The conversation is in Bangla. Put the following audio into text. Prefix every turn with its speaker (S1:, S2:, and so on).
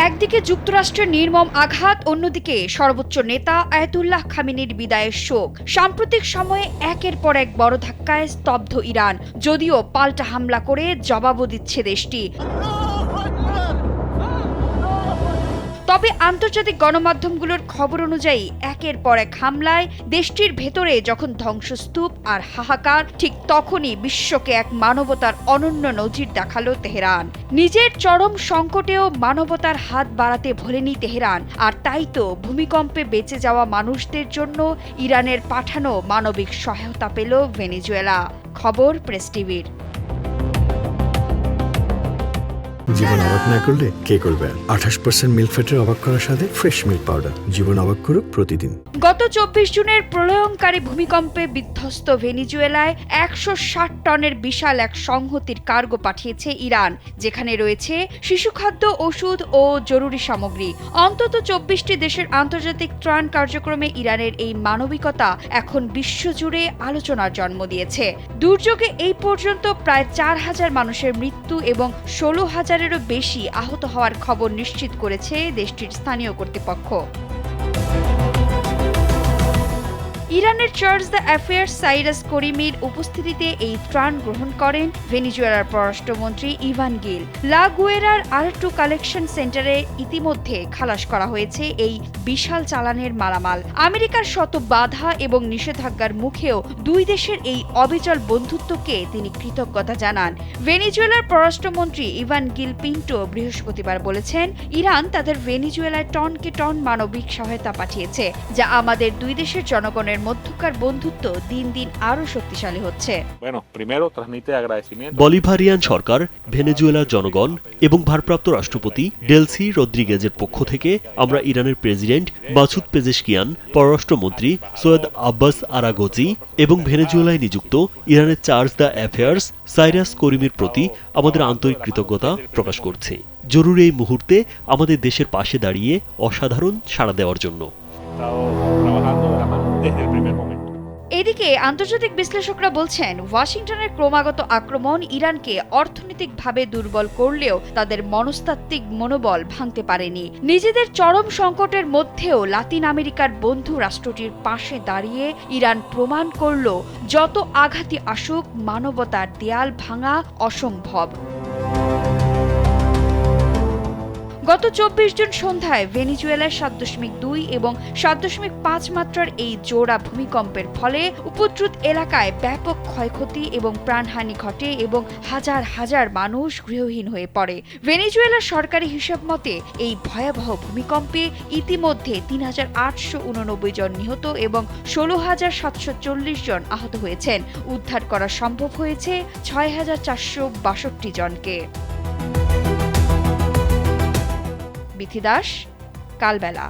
S1: একদিকে যুক্তরাষ্ট্রের নির্মম আঘাত, অন্যদিকে সর্বোচ্চ নেতা আয়াতুল্লাহ খামেনির বিদায়ের শোক। সাম্প্রতিক সময়ে একের পর এক বড় ধাক্কায় স্তব্ধ ইরান, যদিও পাল্টা হামলা করে জবাবও দিচ্ছে দেশটি। তবে আন্তর্জাতিক গণমাধ্যমগুলোর খবর অনুযায়ী একের পর এক হামলায় দেশটির ভেতরে যখন ধ্বংসস্তূপ আর হাহাকার, ঠিক তখনই বিশ্বকে এক মানবতার অনন্য নজির দেখালো তেহরান। নিজের চরম সংকটেও মানবতার হাত বাড়াতে ভোলেনি তেহরান। আর তাই তো ভূমিকম্পে বেঁচে যাওয়া মানুষদের জন্য ইরানের পাঠানো মানবিক সহায়তা পেল ভেনেজুয়েলা। খবর প্রেস টিভির।
S2: জীবন অবাক না করলে কে করবে? 28% মিল্ক ফ্যাটের অবাক করার সাথে ফ্রেশ মিল্ক পাউডার। জীবন অবাক করুক প্রতিদিন।
S1: গত 24 জুনের প্রলয়ঙ্কারী ভূমিকম্পে বিধ্বস্ত ভেনেজুয়েলায় 160 টনের বিশাল এক সংহতির কার্গো পাঠিয়েছে ইরান, যেখানে রয়েছে শিশুখাদ্য, ওষুধ ও জরুরি সামগ্রী। অন্তত 24টি দেশের আন্তর্জাতিক ত্রাণ কার্যক্রমে ইরানের এই মানবিকতা এখন বিশ্বজুড়ে আলোচনার জন্ম দিয়েছে। দুর্যোগে এই পর্যন্ত প্রায় 4000 মানুষের মৃত্যু এবং 16,000-এরও বেশি আহত হওয়ার খবর নিশ্চিত করেছে দেশটির স্থানীয় কর্তৃপক্ষ। ইরানের চার্জ দ্য অ্যাফেয়ার্স সাইরাস করিমির উপস্থিতিতে এই ত্রাণ গ্রহণ করেন ভেনেজুয়েলার পররাষ্ট্রমন্ত্রী ইভান গিল। লা গুয়েরার আরেকটু কালেকশন সেন্টারে ইতিমধ্যে খালাস করা হয়েছে এই বিশাল চালানের মালামাল। আমেরিকার শত বাধা এবং নিষেধাজ্ঞার মুখেও দুই দেশের এই অবিচল বন্ধুত্বকে তিনি কৃতজ্ঞতা জানান। ভেনেজুয়েলার পররাষ্ট্রমন্ত্রী ইভান গিল পিন্টো বৃহস্পতিবার বলেছেন, ইরান তাদের ভেনেজুয়েলায় টনকে টন মানবিক সহায়তা পাঠিয়েছে, যা আমাদের দুই দেশের জনগণের মধ্যকার বন্ধুত্ব দিন দিন আরো শক্তিশালী হচ্ছে।
S3: বলিভারিয়ান সরকার, ভেনেজুয়েলার জনগণ এবং ভারপ্রাপ্ত রাষ্ট্রপতি ডেলসি রদ্রিগেজের পক্ষ থেকে আমরা ইরানের প্রেসিডেন্ট মাসুদ পেজেশকিয়ান, পররাষ্ট্রমন্ত্রী সৈয়দ আব্বাস আরাগচি এবং ভেনেজুয়েলায় নিযুক্ত ইরানের চার্জ দ্য অ্যাফেয়ার্স সাইরাস করিমির প্রতি আমাদের আন্তরিক কৃতজ্ঞতা প্রকাশ করছি, জরুরি এই মুহূর্তে আমাদের দেশের পাশে দাঁড়িয়ে অসাধারণ সাড়া দেওয়ার জন্য।
S1: এদিকে আন্তর্জাতিক বিশ্লেষকরা বলছেন, ওয়াশিংটনের ক্রমাগত আক্রমণ ইরানকে অর্থনৈতিকভাবে দুর্বল করলেও তাদের মনস্তাত্ত্বিক মনোবল ভাঙতে পারেনি। নিজেদের চরম সংকটের মধ্যেও লাতিন আমেরিকার বন্ধু রাষ্ট্রটির পাশে দাঁড়িয়ে ইরান প্রমাণ করল, যত আঘাতই আসুক মানবতার দেয়াল ভাঙা অসম্ভব। গত 24 জুন সন্ধ্যায় ভেনেজুয়েলার 7.2 এবং 7.5 মাত্রার এই জোড়া ভূমিকম্পের ফলে উপদ্রুত এলাকায় ব্যাপক ক্ষয়ক্ষতি এবং প্রাণহানি ঘটে এবং হাজার হাজার মানুষ গৃহহীন হয়ে পড়ে। ভেনেজুয়েলার সরকারি হিসাব মতে এই ভয়াবহ ভূমিকম্পে ইতিমধ্যে 3889 জন নিহত এবং 16,740 জন আহত হয়েছেন। উদ্ধার করা সম্ভব হয়েছে 6,462 জনকে। বিথি দাস, কালবেলা।